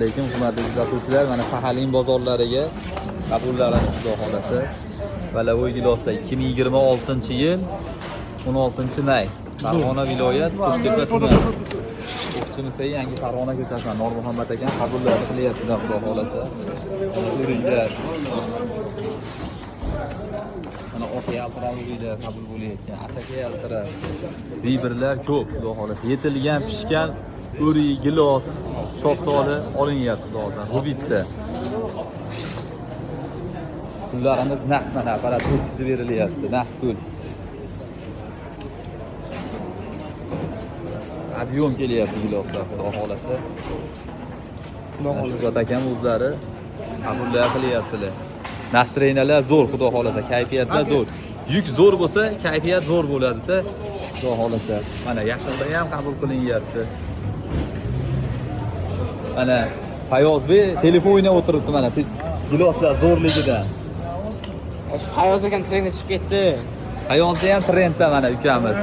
Lekin hurmatli kuzatuvchilar, mana Sahalin bozorlariga qabullarimiz xudo xolasa. Valavoy gilosda 2026-yil 16-may Farg'ona viloyat Qo'shtepa tumani. Qo'shchinuqay yangi Farg'ona ko'chasidan Nur Muhammad akam qabullarni qilyapti xudo xolasa. O'ringlar. Mana ota yaltirab qabul bo'layotgan, asaka yaltirab. Biberlar ko'p xudo xolasa. Yetilgan, pishgan o'rik, gilos, shoftoli olinyapti xudo xolasa. Bu bitta. Pullarimiz naqd mana apparat o'tkazib berilyapti, naqd pul. Объем kelyapti giloslar xudo xolasa. Xudo xolasa akam o'zlari qabullar qilyaptilar. Nastroyenalar zo'r xudo xolasa, kayfiyatlar zo'r. Yuk zo'r bo'lsa, kayfiyat zo'r bo'ladi-da xudo xolasa. Mana yaqinda ham qabul qilinyapti. Mana Fayozbek telefon o'ynab o'tiribdi mana giloslar zo'rligidan. Fayoz akam trendga chiqib ketdi. Hayotda ham trendda mana ukamiz.